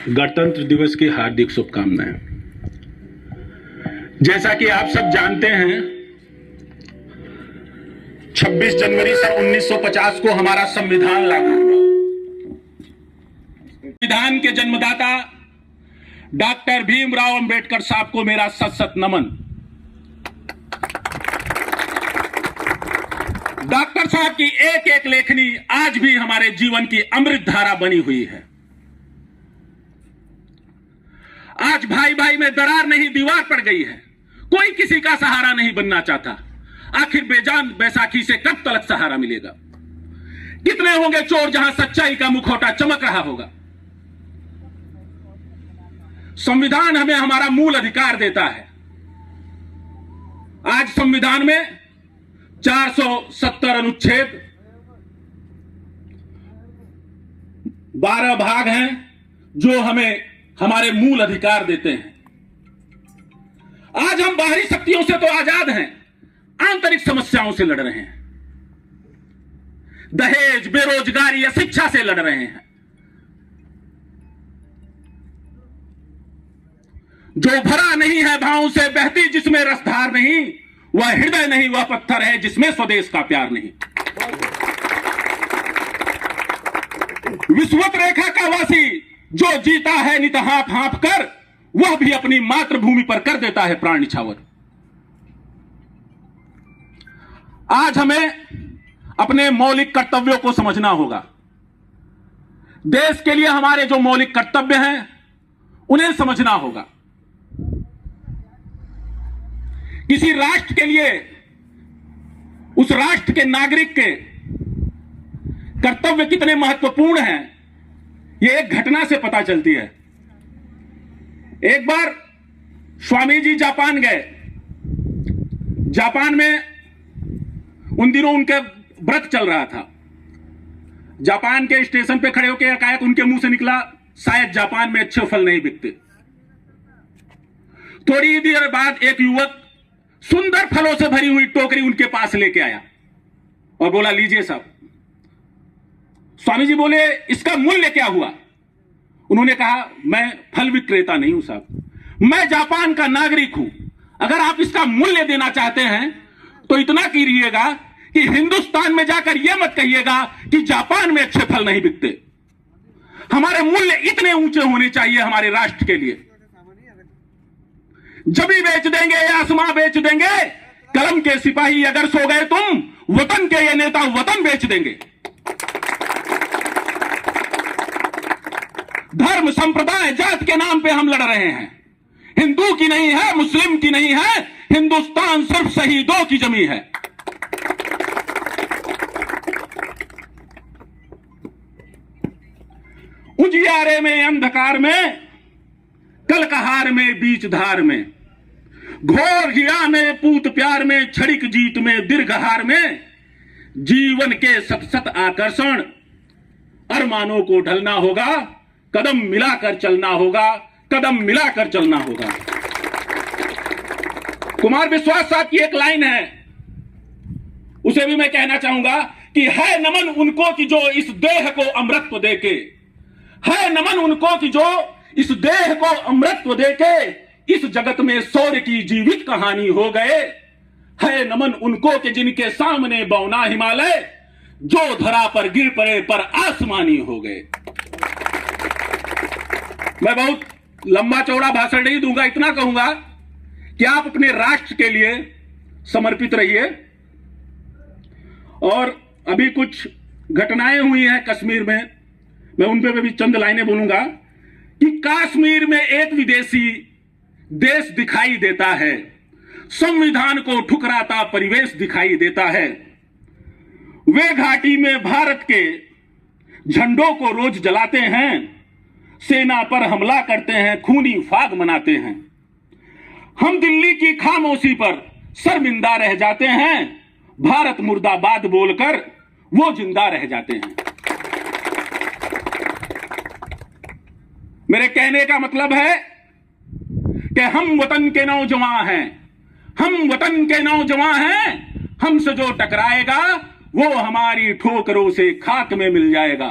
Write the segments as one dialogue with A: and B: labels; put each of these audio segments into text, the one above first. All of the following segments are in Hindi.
A: गणतंत्र दिवस की हार्दिक शुभकामनाएं। जैसा कि आप सब जानते हैं, 26 जनवरी सन 1950 को हमारा संविधान लागू हुआ। संविधान के जन्मदाता डॉक्टर भीमराव अंबेडकर साहब को मेरा सत सत नमन। डॉक्टर साहब की एक एक लेखनी आज भी हमारे जीवन की अमृत धारा बनी हुई है। आज भाई भाई में दरार नहीं, दीवार पड़ गई है। कोई किसी का सहारा नहीं बनना चाहता। आखिर बेजान बैसाखी से कब तक सहारा मिलेगा? कितने होंगे चोर जहां सच्चाई का मुखौटा चमक रहा होगा। संविधान हमें हमारा मूल अधिकार देता है। आज संविधान में 470 अनुच्छेद, 12 भाग हैं जो हमें हमारे मूल अधिकार देते हैं। आज हम बाहरी शक्तियों से तो आजाद हैं, आंतरिक समस्याओं से लड़ रहे हैं। दहेज, बेरोजगारी या शिक्षा से लड़ रहे हैं। जो भरा नहीं है भावों से बहती जिसमें रसधार नहीं, वह हृदय नहीं, वह पत्थर है जिसमें स्वदेश का प्यार नहीं। विषुवत रेखा का वासी जो जीता है नित हाँफ हाँफ कर, वह भी अपनी मातृभूमि पर कर देता है प्राण निछावर। आज हमें अपने मौलिक कर्तव्यों को समझना होगा। देश के लिए हमारे जो मौलिक कर्तव्य हैं उन्हें समझना होगा। किसी राष्ट्र के लिए उस राष्ट्र के नागरिक के कर्तव्य कितने महत्वपूर्ण हैं, यह एक घटना से पता चलती है। एक बार स्वामी जी जापान गए। जापान में उन दिनों उनका व्रत चल रहा था। जापान के स्टेशन पे खड़े होकर एकाएक उनके मुंह से निकला, शायद जापान में अच्छे फल नहीं बिकते। थोड़ी देर बाद एक युवक सुंदर फलों से भरी हुई टोकरी उनके पास लेके आया और बोला, लीजिए साहब। स्वामी जी बोले, इसका मूल्य क्या हुआ? उन्होंने कहा, मैं फल विक्रेता नहीं हूं साहब, मैं जापान का नागरिक हूं। अगर आप इसका मूल्य देना चाहते हैं तो इतना कीजिएगा कि हिंदुस्तान में जाकर यह मत कहिएगा कि जापान में अच्छे फल नहीं बिकते। हमारे मूल्य इतने ऊंचे होने चाहिए हमारे राष्ट्र के लिए। जबी बेच देंगे या आसमां बेच देंगे, कलम के सिपाही अगर सो गए तुम, वतन के ये नेता वतन बेच देंगे। धर्म, संप्रदाय, जात के नाम पे हम लड़ रहे हैं। हिंदू की नहीं है, मुस्लिम की नहीं है, हिंदुस्तान सिर्फ शहीदों की जमी है। उजियारे में, अंधकार में, कलकहार में, बीच धार में, घोर हिया में, पूत प्यार में, क्षणिक जीत में, दीर्घहार में, जीवन के सत सत आकर्षण, अरमानों को ढलना होगा, कदम मिलाकर चलना होगा, कदम मिलाकर चलना होगा। कुमार विश्वास साहब की एक लाइन है, उसे भी मैं कहना चाहूंगा कि है नमन उनको कि जो इस देह को अमृतत्व देके, है नमन उनको कि जो इस देह को अमृतत्व देके इस जगत में शौर्य की जीवित कहानी हो गए। है नमन उनको कि जिनके सामने बौना हिमालय, जो धरा पर गिर पड़े पर आसमानी हो गए। मैं बहुत लंबा चौड़ा भाषण नहीं दूंगा, इतना कहूंगा कि आप अपने राष्ट्र के लिए समर्पित रहिए। और अभी कुछ घटनाएं हुई हैं कश्मीर में, मैं उन पे भी चंद लाइनें बोलूंगा कि कश्मीर में एक विदेशी देश दिखाई देता है, संविधान को ठुकराता परिवेश दिखाई देता है। वे घाटी में भारत के झंडों को रोज जलाते हैं, सेना पर हमला करते हैं, खूनी फाग मनाते हैं। हम दिल्ली की खामोशी पर शर्मिंदा रह जाते हैं, भारत मुर्दाबाद बोलकर वो जिंदा रह जाते हैं। मेरे कहने का मतलब है कि हम वतन के नौजवान हैं, हम वतन के नौजवान हैं। हमसे जो टकराएगा वो हमारी ठोकरों से खाक में मिल जाएगा।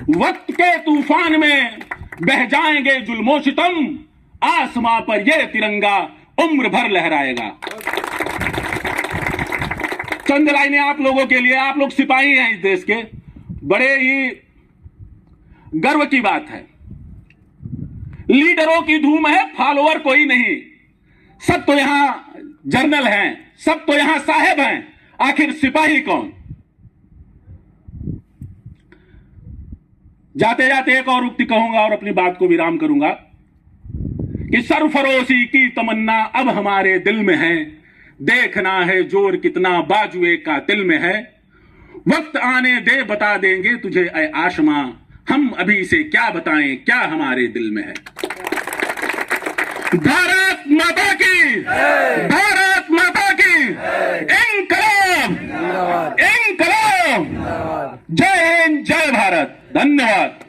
A: वक्त के तूफान में बह जाएंगे जुल्मो सितम, आसमां पर यह तिरंगा उम्र भर लहराएगा। चंद लाइनें आप लोगों के लिए, आप लोग सिपाही हैं इस देश के, बड़े ही गर्व की बात है। लीडरों की धूम है, फॉलोअर कोई नहीं। सब तो यहां जर्नल हैं, सब तो यहां साहेब हैं, आखिर सिपाही कौन? जाते जाते एक और उक्ति कहूंगा और अपनी बात को विराम करूंगा कि सरफरोशी की तमन्ना अब हमारे दिल में है, देखना है जोर कितना बाजुए का दिल में है। वक्त आने दे बता देंगे तुझे ऐ आशमा, हम अभी से क्या बताएं क्या हमारे दिल में है। भारत माता की, भारत माता की, इंकलाब, इंकलाब, जय हिंद, जय भारत, धन्यवाद।